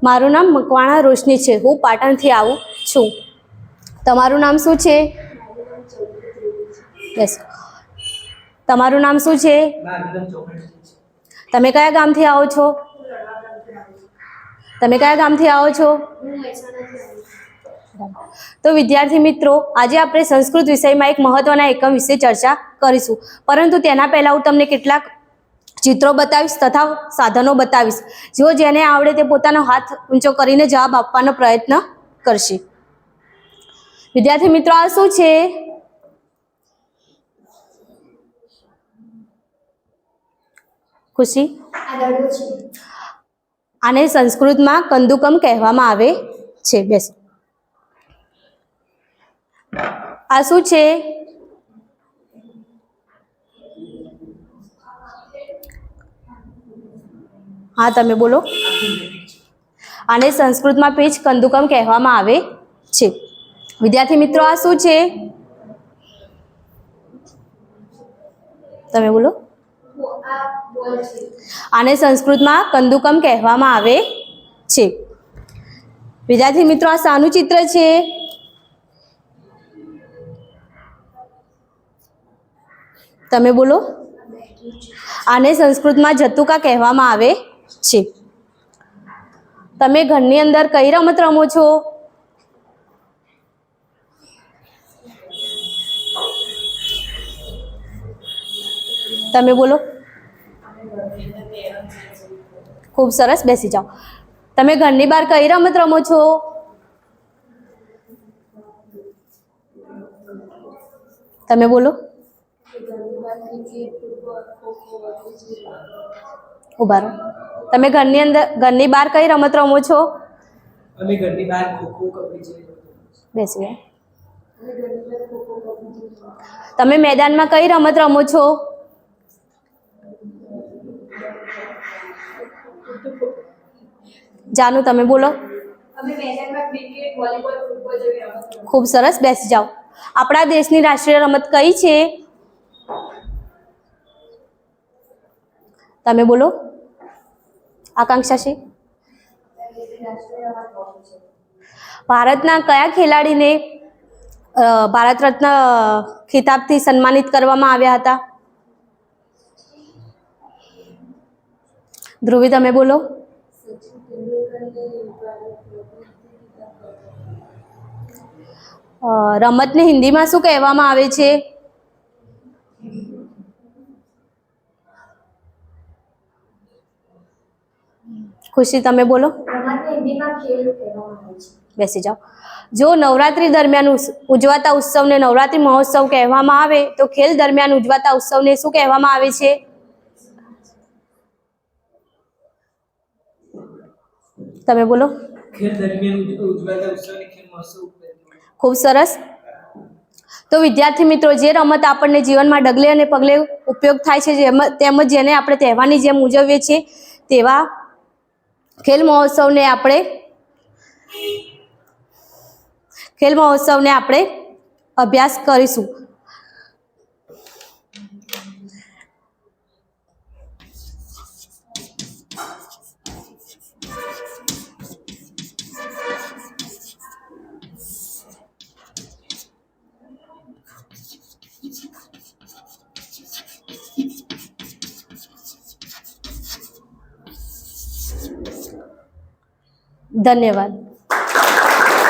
મારું નામ મકવાણા રોશની છે, હું પાટણથી આવું છું. તમારું નામ શું છે? યસ. તમારું નામ શું છે? તમે કયા ગામથી આવો છો? તમે કયા ગામથી આવો છો? તો વિદ્યાર્થી મિત્રો, આજે આપણે સંસ્કૃત વિષયમાં એક મહત્વના એકમ વિશે ચર્ચા કરીશું. પરંતુ તેના પહેલા હું તમને કેટલાક ચિત્રો બતાવીશ તથા સાધનો બતાવીશ. જો જેને આવડે તે પોતાનો હાથ ઊંચો કરીને જવાબ આપવાનો પ્રયત્ન કરશે. વિદ્યાર્થી મિત્રો, આ શું છે? ખુશી, આને સંસ્કૃતમાં કંદુકમ કહેવામાં આવે છે. બેસ. આ શું છે? હા, તમે બોલો. આને સંસ્કૃતમાં પેજ કંદુકમ કહેવામાં આવે છે. વિદ્યાર્થી મિત્રો, આ શું છે? તમે બોલો. આને સંસ્કૃતમાં કંદુકમ કહેવામાં આવે છે. વિદ્યાર્થી મિત્રો, આ શાનું ચિત્ર છે? તમે બોલો. આને સંસ્કૃતમાં જતુકા કહેવામાં આવે છે. તમે ઘરની અંદર કઈ રમત રમો છો? તમે બોલો. ખૂબ સરસ, બેસી જાઓ. તમે ઘરની બહાર કઈ રમત રમો છો? તમે બોલો. ઉભા રહો. તમે ઘરની બહાર કઈ રમત રમો છો? અમે ઘરની બહાર ખોખો, કબડ્ડી છે. બેસી જાઓ. તમે મેદાનમાં કઈ રમત રમો છો? જાનુ, તમે બોલો. અમે મેદાનમાં ક્રિકેટ, વોલીબોલ, ફૂટબોલ જેવી રમત. ખૂબ સરસ, બેસી જાઓ. આપણા દેશની રાષ્ટ્રીય રમત કઈ છે? તમે બોલો. આકાંક્ષા છે. ભારતના કયા ખેલાડીને ભારત રત્ન ખિતાબથી સન્માનિત કરવામાં આવ્યા હતા? ધ્રુવી, તમે બોલો. રમતને હિન્દીમાં શું કહેવામાં આવે છે? ખુશી, તમે બોલો. રમતને હિન્દીમાં ખેલ કહેવામાં આવે છે. બેસી જાઓ. જો નવરાત્રી દરમિયાન ઉજવાતા ઉત્સવને નવરાત્રી મહોત્સવ કહેવામાં આવે તો ખેલ દરમિયાન ઉજવાતા ઉત્સવને શું કહેવામાં આવે છે? તમે બોલો. ખેલ દરમિયાન ઉજવાતા ઉત્સવને ખેલ મહોત્સવ. ખૂબ સરસ. તો વિદ્યાર્થી મિત્રો, જે રમત આપણને જીવનમાં ડગલે અને પગલે ઉપયોગ થાય છે, તેમજ જેને આપણે તહેવારની જેમ ઉજવીએ છીએ, તેવા ખેલ મહોત્સવને આપણે અભ્યાસ કરીશું. ધન્યવાદ.